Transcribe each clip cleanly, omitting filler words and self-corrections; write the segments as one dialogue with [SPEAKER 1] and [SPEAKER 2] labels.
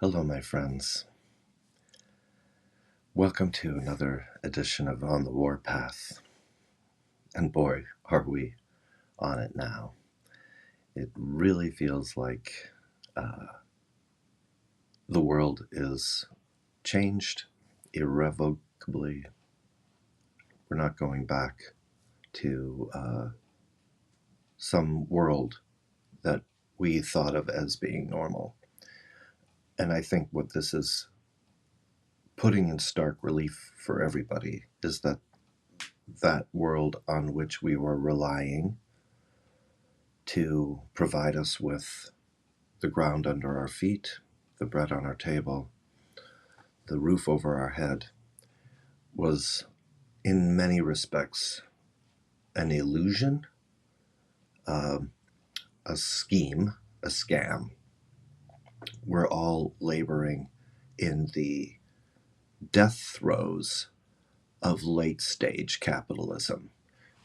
[SPEAKER 1] Hello, my friends. Welcome to another edition of On the Warpath. And boy, are we on it now. It really feels like the world is changed irrevocably. We're not going back to some world that we thought of as being normal. And I think what this is putting in stark relief for everybody is that world on which we were relying to provide us with the ground under our feet, the bread on our table, the roof over our head, was in many respects an illusion, uh, a scheme, a scam. We're all laboring in the death throes of late stage capitalism,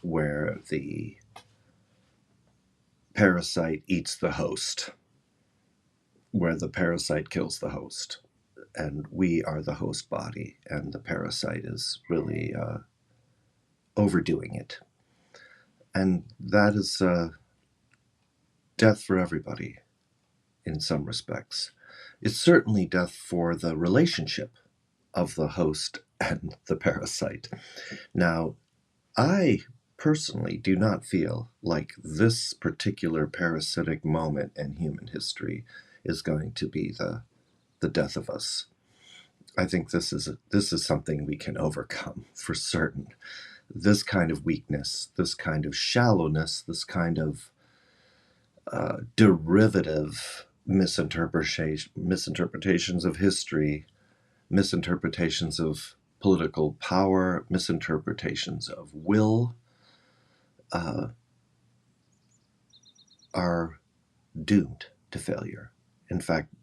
[SPEAKER 1] where the parasite eats the host, where the parasite kills the host. And we are the host body, and the parasite is really overdoing it. And that is death for everybody in some respects. It's certainly death for the relationship of the host and the parasite. Now, I personally do not feel like this particular parasitic moment in human history is going to be the death of us. I think this is something we can overcome for certain. This kind of weakness, this kind of shallowness, this kind of derivative misinterpretations of history, misinterpretations of political power, misinterpretations of will, uh, are doomed to failure. In fact,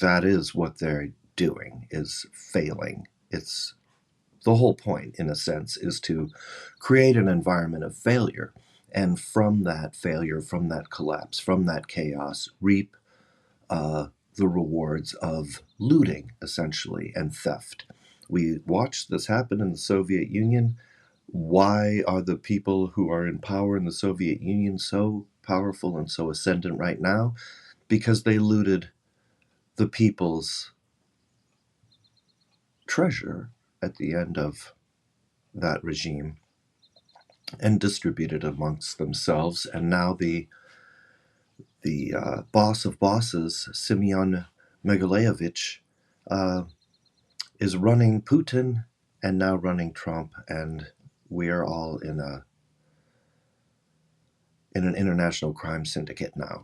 [SPEAKER 1] that is what they're doing, is failing. It's the whole point, in a sense, is to create an environment of failure. And from that failure, from that collapse, from that chaos, reap the rewards of looting, essentially, and theft. We watched this happen in the Soviet Union. Why are the people who are in power in the Soviet Union so powerful and so ascendant right now? Because they looted the people's treasure at the end of that regime and distributed amongst themselves. And now the boss of bosses, Simeon Mogilevich, uh, is running Putin and now running Trump, and we are all in an international crime syndicate now.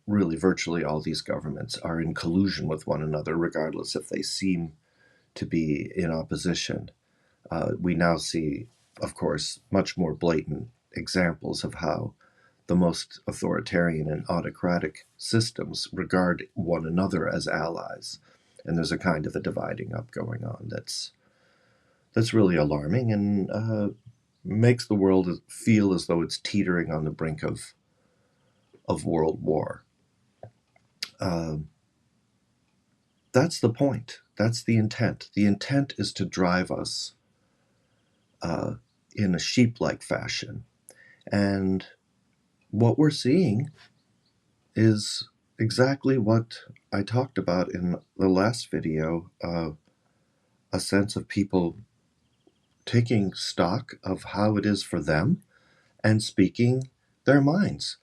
[SPEAKER 1] Really, virtually all these governments are in collusion with one another, regardless if they seem to be in opposition. We now see, of course, much more blatant examples of how the most authoritarian and autocratic systems regard one another as allies. And there's a kind of a dividing up going on that's really alarming and makes the world feel as though it's teetering on the brink of world war. That's the point. That's the intent. The intent is to drive us in a sheep-like fashion. And what we're seeing is exactly what I talked about in the last video, a sense of people taking stock of how it is for them and speaking their minds.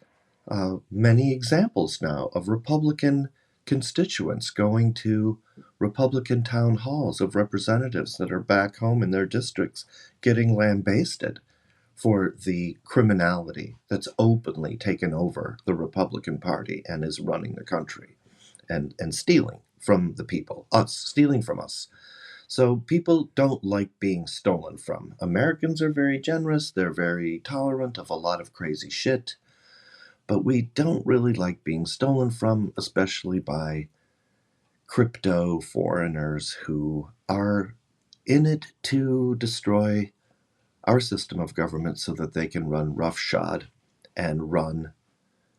[SPEAKER 1] Many examples now of Republican constituents going to Republican town halls of representatives that are back home in their districts getting lambasted for the criminality that's openly taken over the Republican Party and is running the country and stealing from the people, stealing from us. So people don't like being stolen from. Americans are very generous, they're very tolerant of a lot of crazy shit, but we don't really like being stolen from, especially by crypto foreigners who are in it to destroy our system of government so that they can run roughshod and run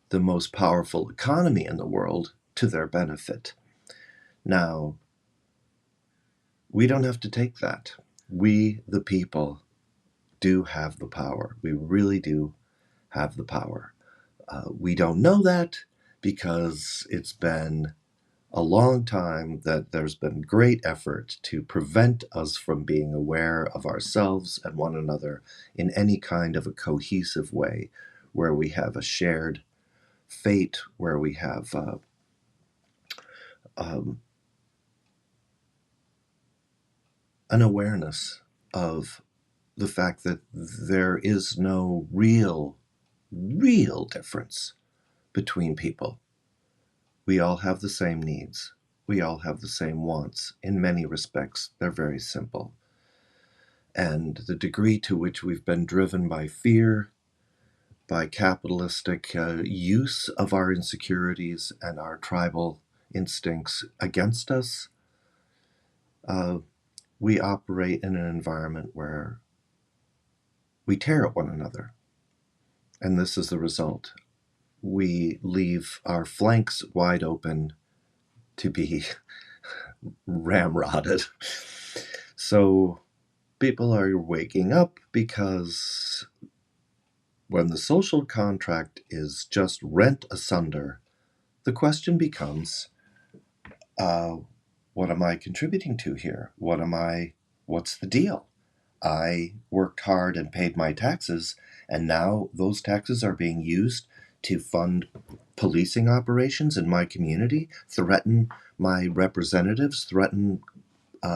[SPEAKER 1] the most powerful economy in the world to their benefit. Now, we don't have to take that. We, the people, do have the power. We really do have the power. We don't know that because it's been a long time that there's been great effort to prevent us from being aware of ourselves and one another in any kind of a cohesive way, where we have a shared fate, where we have um, an awareness of the fact that there is no real difference between people. We all have the same needs. We all have the same wants. In many respects, they're very simple. And the degree to which we've been driven by fear, by capitalistic use of our insecurities and our tribal instincts against us, we operate in an environment where we tear at one another. And this is the result. We leave our flanks wide open to be ramrodded. So people are waking up because when the social contract is just rent asunder, the question becomes, what am I contributing to here? What's the deal? I worked hard and paid my taxes, and now those taxes are being used to fund policing operations in my community, threaten my representatives, threaten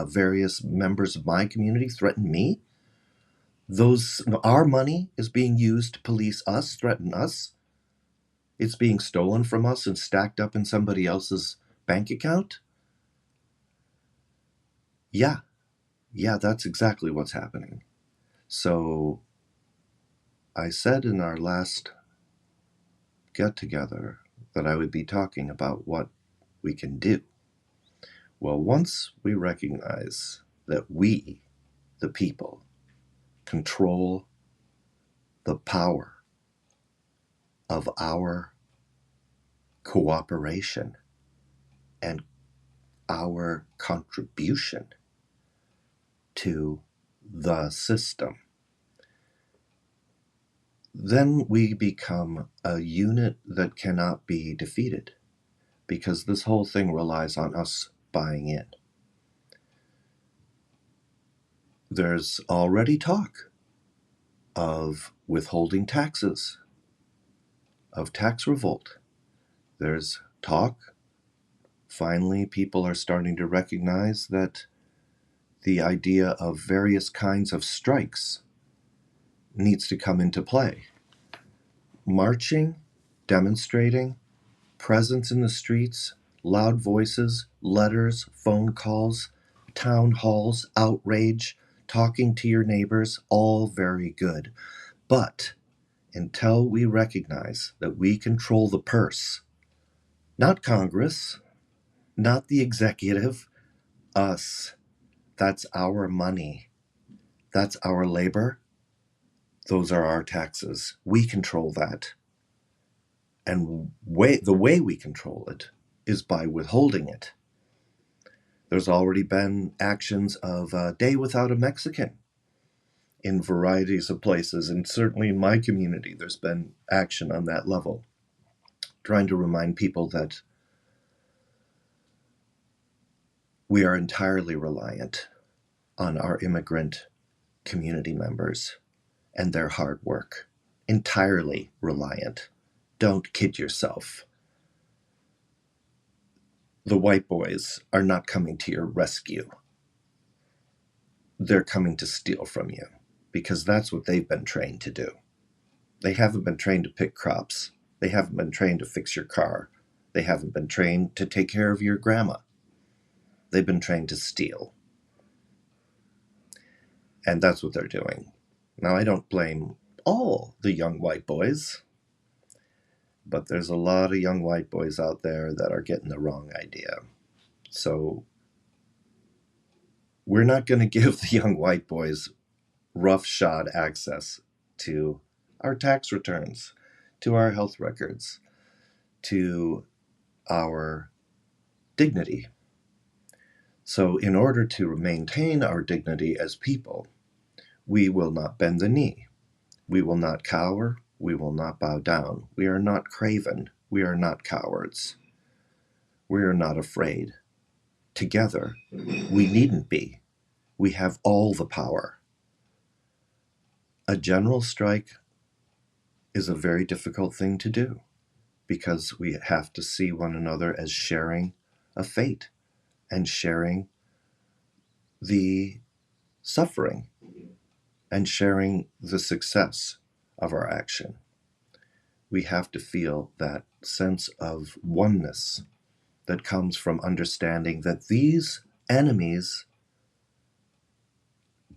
[SPEAKER 1] various members of my community, threaten me. Our money is being used to police us, threaten us. It's being stolen from us and stacked up in somebody else's bank account. Yeah, that's exactly what's happening. So I said in our last get together that I would be talking about what we can do. Well, once we recognize that we, the people, control the power of our cooperation and our contribution to the system, then we become a unit that cannot be defeated, because this whole thing relies on us buying in. There's already talk of withholding taxes, of tax revolt. There's talk. Finally, people are starting to recognize that the idea of various kinds of strikes needs to come into play. Marching, demonstrating, presence in the streets, loud voices, letters, phone calls, town halls, outrage, talking to your neighbors, all very good. But until we recognize that we control the purse, not Congress, not the executive, us, that's our money, that's our labor, those are our taxes. We control that. And the way we control it is by withholding it. There's already been actions of a day without a Mexican in varieties of places, and certainly in my community there's been action on that level, trying to remind people that we are entirely reliant on our immigrant community members and their hard work. Entirely reliant. Don't kid yourself. The white boys are not coming to your rescue. They're coming to steal from you, because that's what they've been trained to do. They haven't been trained to pick crops. They haven't been trained to fix your car. They haven't been trained to take care of your grandma. They've been trained to steal. And that's what they're doing. Now, I don't blame all the young white boys, but there's a lot of young white boys out there that are getting the wrong idea. So we're not going to give the young white boys roughshod access to our tax returns, to our health records, to our dignity. So in order to maintain our dignity as people, we will not bend the knee. We will not cower. We will not bow down. We are not craven. We are not cowards. We are not afraid. Together, we needn't be. We have all the power. A general strike is a very difficult thing to do because we have to see one another as sharing a fate and sharing the suffering and sharing the success of our action. We have to feel that sense of oneness that comes from understanding that these enemies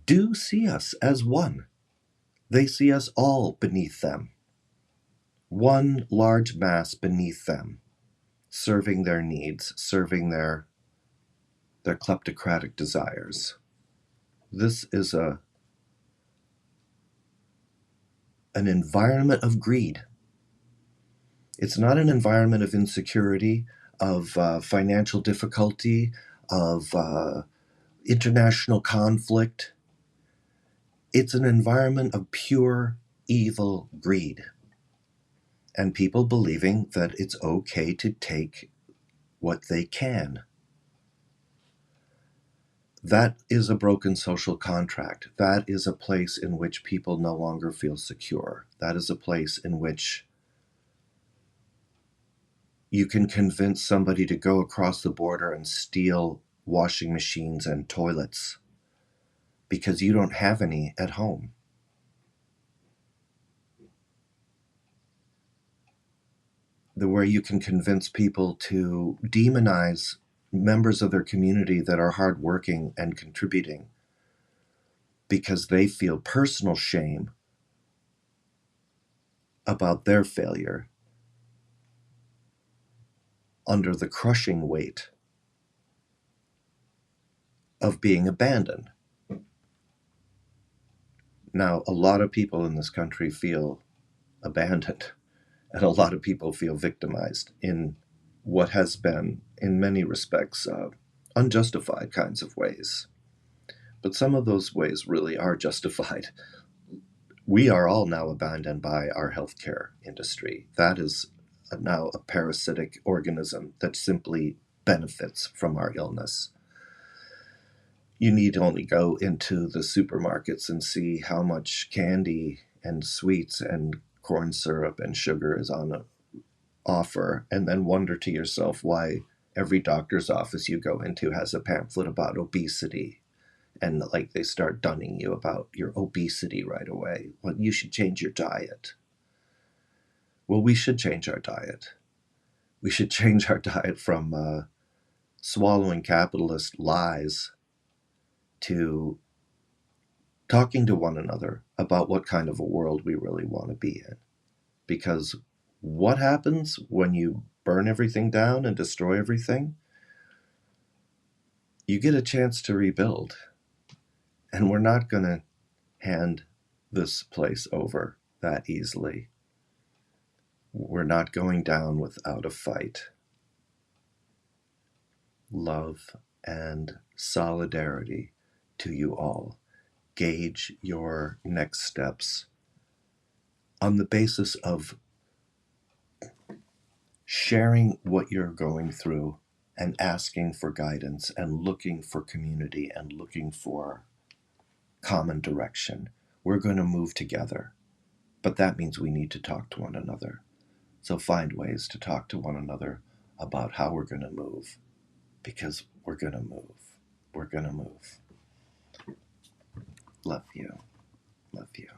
[SPEAKER 1] do see us as one. They see us all beneath them, one large mass beneath them, serving their needs, serving their kleptocratic desires. This is an environment of greed. It's not an environment of insecurity, of financial difficulty, of international conflict. It's an environment of pure evil greed. And people believing that it's okay to take what they can. That is a broken social contract. That is a place in which people no longer feel secure. That is a place in which you can convince somebody to go across the border and steal washing machines and toilets because you don't have any at home. Where you can convince people to demonize members of their community that are hardworking and contributing because they feel personal shame about their failure under the crushing weight of being abandoned. Now, a lot of people in this country feel abandoned, and a lot of people feel victimized in what has been, in many respects, unjustified kinds of ways. But some of those ways really are justified. We are all now abandoned by our healthcare industry. That is now a parasitic organism that simply benefits from our illness. You need only go into the supermarkets and see how much candy and sweets and corn syrup and sugar is on offer, and then wonder to yourself why every doctor's office you go into has a pamphlet about obesity, and like they start dunning you about your obesity right away. Well, you should change your diet. Well, we should change our diet. We should change our diet from swallowing capitalist lies to talking to one another about what kind of a world we really want to be in. Because what happens when you burn everything down and destroy everything? You get a chance to rebuild. And we're not going to hand this place over that easily. We're not going down without a fight. Love and solidarity to you all. Gauge your next steps on the basis of sharing what you're going through and asking for guidance and looking for community and looking for common direction. We're going to move together, but that means we need to talk to one another. So find ways to talk to one another about how we're going to move, because we're going to move. We're going to move. Love you. Love you.